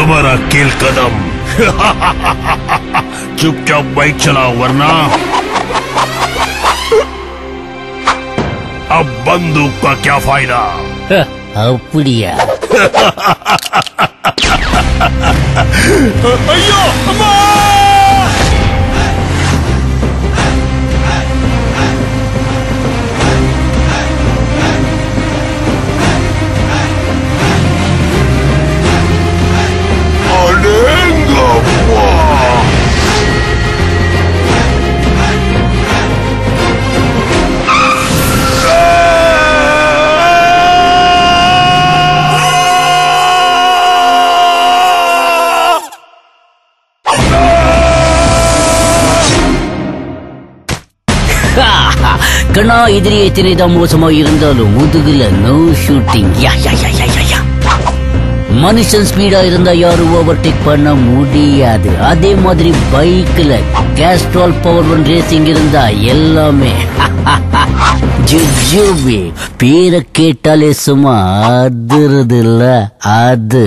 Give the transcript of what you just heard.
तुम्हारा कील कदम। चुपचाप बाइक चलाओ वरना अब बंदूक का क्या फायदा। அப்படியா? ஐயோ அம்மா! கண்ணா எதிரியை தினைதான் மோசமா இருந்தாலும் முதுகுல நோ ஷூட்டிங். மனுஷன் ஸ்பீடா இருந்தா யாரும் ஓவர்டேக் பண்ண முடியாது. அதே மாதிரி பைக்ல கேஸ்ட்ரால் பவர் ஒன் ரேசிங் இருந்தா எல்லாமே ஜுஜுபி. பேரை கேட்டாலே சும்மா அதிருது இல்ல அது.